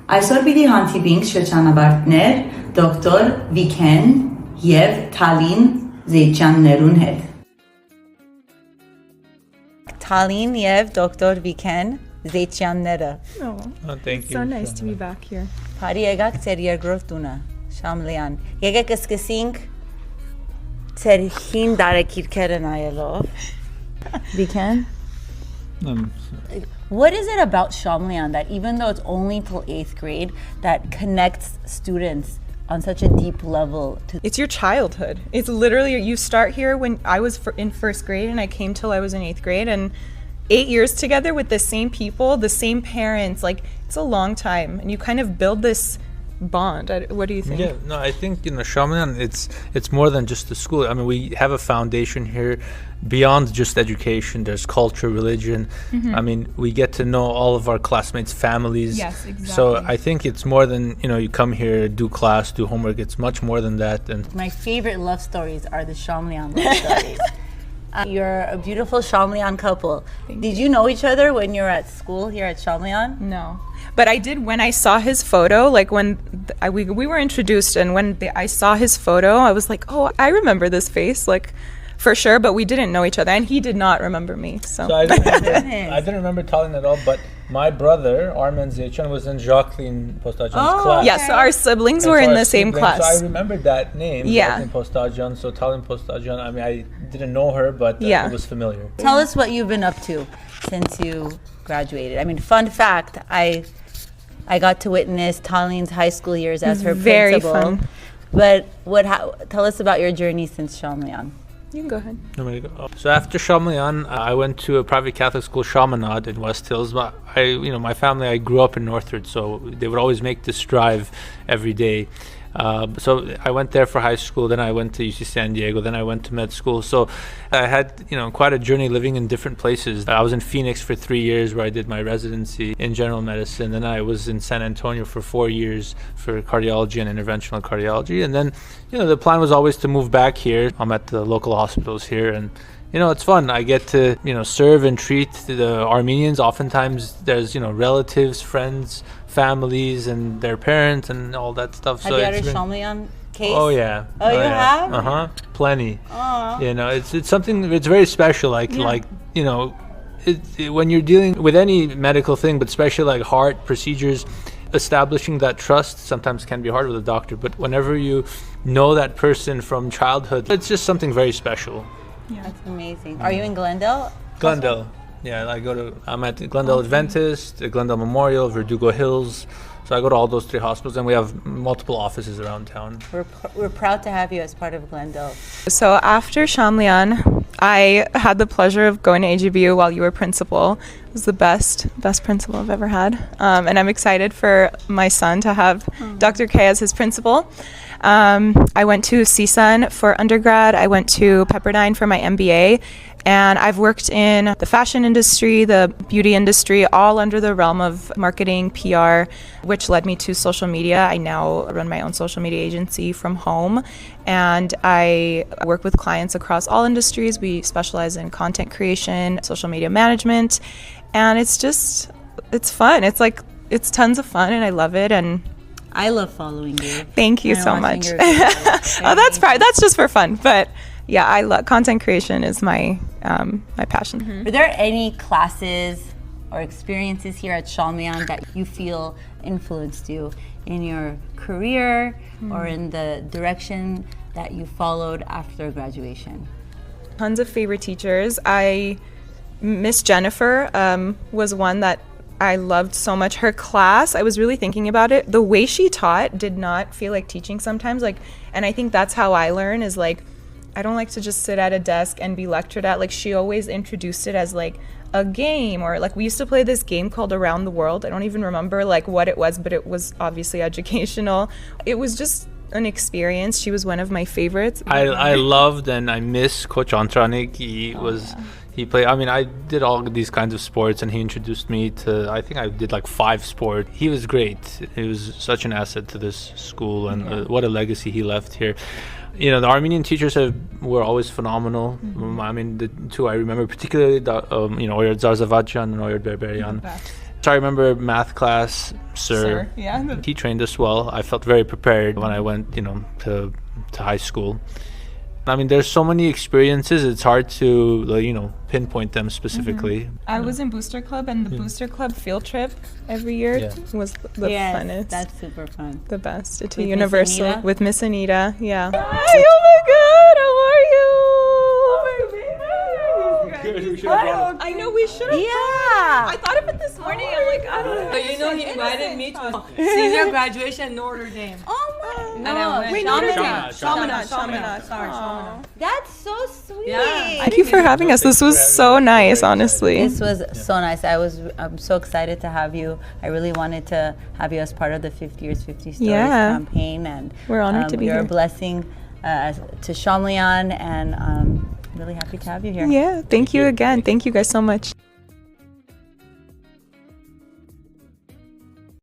Այսօր պիտի հանդիպենք շրջանավարտներ դոկտոր Vicken եւ Taline Zeitjianներուն հետ։ Taline եւ դոկտոր Vicken Zeitjianները։ Thank you. So nice to be back here. Բարի եկաք ձեր երկրորդ տունը, Շամլյան։ Եկեք սկսենք ձեր հին դարեկիրքերը նայելով։ Vicken? What is it about Shamlian that even though it's only till 8th grade that connects students on such a deep level? It's your childhood. It's literally, you start here when I was in first grade and I came till I was in 8th grade, and 8 years together with the same people, the same parents, like it's a long time, and you kind of build this bond. What do you think? Yeah, no, I think Shamlian, it's more than just the school. I mean, we have a foundation here beyond just education. There's culture, religion. Mm-hmm. I mean, we get to know all of our classmates' families. Yes, exactly. So I think it's more than you come here, do class, do homework. It's much more than that. And my favorite love stories are the Shamlian love stories. You're a beautiful Shamlian couple. Did you know each other when you were at school here at Shamlian? No. But I did when I saw his photo, like when we were introduced, and when I saw his photo, I was like, oh, I remember this face, like for sure, but we didn't know each other, and he did not remember me. So I didn't remember Taline at all, but my brother, Postajian-Zeitjian, was in Jacqueline Postajian's class. Yeah, so our siblings were in the same class. So I remembered that name, yeah. Postajian, so Taline Postajian. I mean, I didn't know her, but it was familiar. Tell us what you've been up to since you graduated. I mean, fun fact, I got to witness Taline's high school years as her very principal. Fun. But tell us about your journey since Shamlian. You can go ahead. So after Shamlian, I went to a private Catholic school, Chaminade, in West Hills. But my family, I grew up in Northridge, so they would always make this drive every day. So I went there for high school, then I went to UC San Diego, then I went to med school. So I had, quite a journey living in different places. I was in Phoenix for 3 years where I did my residency in general medicine. Then I was in San Antonio for 4 years for cardiology and interventional cardiology. And then, the plan was always to move back here. I'm at the local hospitals here, and it's fun. I get to, serve and treat the Armenians. Oftentimes there's, relatives, friends, families, and their parents and all that stuff. Have you had a Shamlian case? Oh, yeah. Oh, you have? Uh-huh. Plenty. Aww. It's something, it's very special. When you're dealing with any medical thing, but especially like heart procedures, establishing that trust sometimes can be hard with a doctor. But whenever you know that person from childhood, it's just something very special. Yeah. That's amazing. Are you in Glendale? Glendale. Yeah, I'm at Glendale Adventist, Glendale Memorial, Verdugo Hills. So I go to all those 3 hospitals, and we have multiple offices around town. We're proud to have you as part of Glendale. So after Shamlian, I had the pleasure of going to AGBU while you were principal. It was the best principal I've ever had. And I'm excited for my son to have Dr. K as his principal. I went to CSUN for undergrad. I went to Pepperdine for my MBA. And I've worked in the fashion industry, the beauty industry, all under the realm of marketing, PR, which led me to social media. I now run my own social media agency from home, and I work with clients across all industries. We specialize in content creation, social media management, and it's fun. It's tons of fun, and I love it. And I love following you. Thank you so much. That's just for fun, but yeah, I love content creation is my passion. Mm-hmm. Are there any classes or experiences here at Shamlian that you feel influenced you in your career or in the direction that you followed after graduation? Tons of favorite teachers. Miss Jennifer was one that I loved so much. Her class, I was really thinking about it. The way she taught did not feel like teaching sometimes. And I think that's how I learn is I don't like to just sit at a desk and be lectured at. She always introduced it as a game, or we used to play this game called Around the World. I don't even remember what it was, but it was obviously educational. It was just an experience. She was one of my favorites. I loved and I miss Coach Antranik. He played, I did all these kinds of sports, and he introduced me to, I think I did 5 sports. He was great. He was such an asset to this school, and what a legacy he left here. The Armenian teachers were always phenomenal. The 2 I remember particularly, Oyard Zarzavadjan and Oyard Berberian. So I remember math class, sir. Yeah. He trained us well. I felt very prepared when I went, to high school. I mean, there's so many experiences. It's hard to, pinpoint them specifically. I was in Booster Club, and the Booster Club field trip every year was the funnest. That's super fun. The best. To With Miss Universal Anita? with Miss Anita. Yeah. Hi, oh my God, how are you? I know we should have. Yeah. I thought of it this morning. I'm like, I don't know. But you know, he invited me to senior graduation in Notre Dame. Oh my And I went. Wait, Notre Dame. Chaminade. Chaminade. Sorry, Chaminade. That's so sweet. Yeah. Thank you for having us. This was so nice, honestly. This was so nice. I'm so excited to have you. I really wanted to have you as part of the 50 Years, 50 Stories campaign. And We're honored to be you're here. a blessing to Chaminade, and really happy to have you here. Yeah, thank you again. Thank you guys so much.